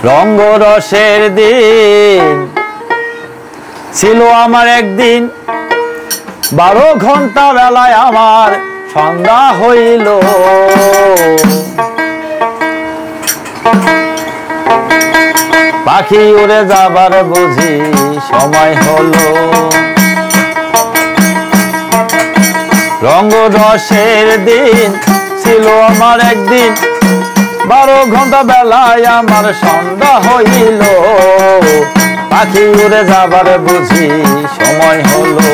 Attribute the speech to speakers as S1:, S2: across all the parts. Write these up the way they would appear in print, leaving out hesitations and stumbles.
S1: রঙ্গ রসের দিন ছিল আমার একদিন, 12 ঘন্টা বেলায় আমার সন্ধ্যা হইল। পাখি উড়ে যাবার বুঝি সময় হলো। রঙ্গ রসের দিন ছিল আমার একদিন, 12 ঘন্টা বেলায় আমার সন্ধ্যা হইল। পাখি উড়ে যাবার বুঝি সময় হলো।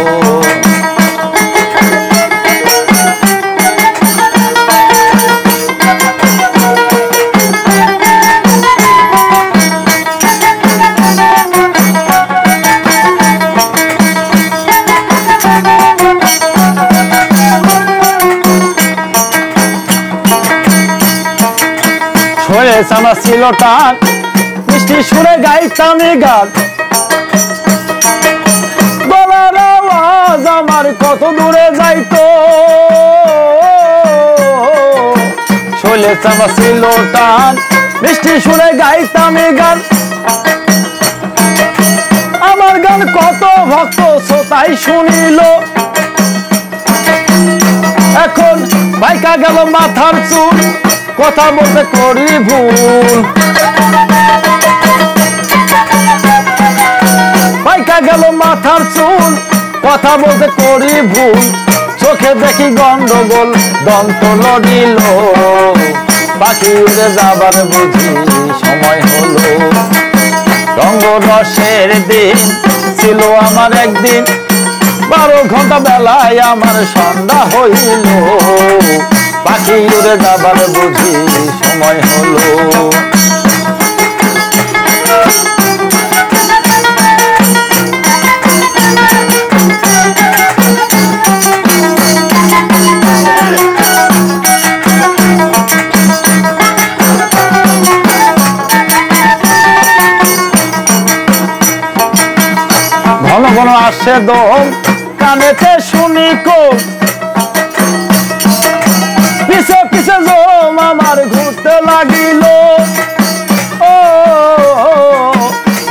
S1: আমার ছিল টান, মিষ্টি সুরে গাইতাম গান, গলার আওয়াজ আমার কত দূরে যাইতো। শৈলে আমার ছিল টান, মিষ্টি সুরে গাইতাম গান, আমার গান কত ভক্ত শ্রোতাই শুনিল। এখন বাইকা গেল মাথার চুল, কথা বলতে করি ভুল। বাইকা গেল মাথার চুল, কথা বলতে করি ভুল। চোখে দেখি গন্ডগোল, দন্ত লড়িল। পাখি উড়ে যাবার বুঝি সময় হলো। রঙ্গ রসের দিন ছিল আমার একদিন, 12 ঘন্টা বেলায় আমার সন্ধ্যা হইল। পাখি উড়ে যাবার বুঝি সময় হলো। ঘন ঘন আসে দম, কানেতে শুনি কোন, পিছে পিছে জম আমার ঘুরতে লাগিল। ও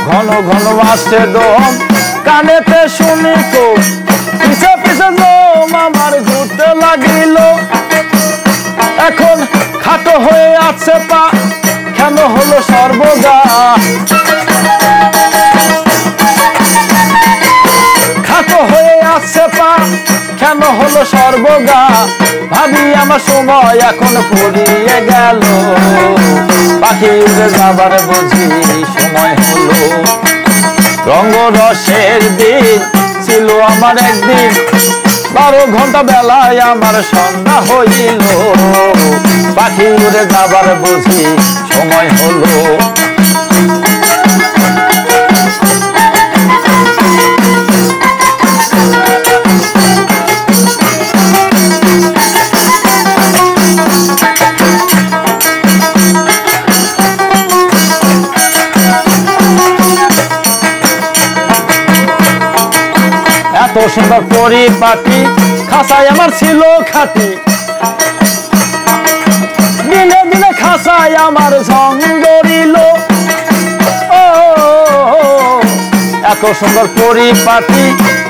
S1: ঘন ঘন আসে দম, কানেতে শুনি কোন, পিছে পিছে জম আমার ঘুরতে লাগিল। এখন খাটো হয়ে আছে পা, কেন হলো সর্বগা। খাটো হয়ে আছে পা, কেন হলো সর্বগা। ভাবি আমার সময় এখন ফুরিয়ে গেল। পাখি উড়ে যাবার বুঝি সময় হলো। রঙ্গ রসের দিন ছিল আমার একদিন, 12 ঘন্টা বেলায় আমার সন্ধ্যা হইল। পাখি উড়ে যাবার বুঝি সময় হলো। এত সুন্দর পরিপাটি, খাসায় আমার ছিল খাটি। দিনে দিনে খাসায় আমার ঝং ধরিল। ও এত সুন্দর পরিপাটি,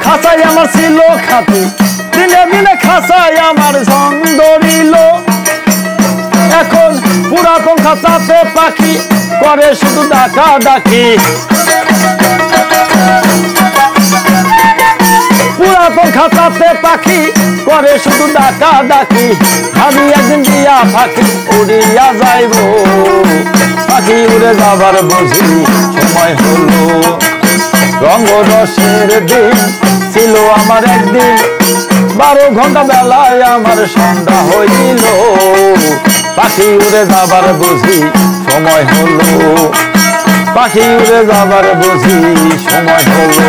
S1: খাসায় আমার ছিল খাটি। দিনে দিনে খাসায় আমার ঝং ধরিল। এখন পুরাতন খাঁচাতে পাখি করে শুধু ডাকা ডাকি। পুরাতন খাঁচাতে পাখি করে শুধু ডাকা ডাকি। আমি একদিন দিয়া পাখি উড়িয়া যাইব। পাখি উড়ে যাবার বুঝি সময় হলো। রঙ্গ রসের দিন ছিল আমার একদিন, 12 ঘন্টা বেলায় আমার সন্ধ্যা হইল। পাখি উড়ে যাবার বুঝি সময় হলো। পাখি উড়ে যাবার বুঝি সময় হলো।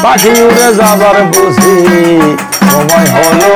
S1: পাখি উড়ে যাবার বুঝি সময় হলো।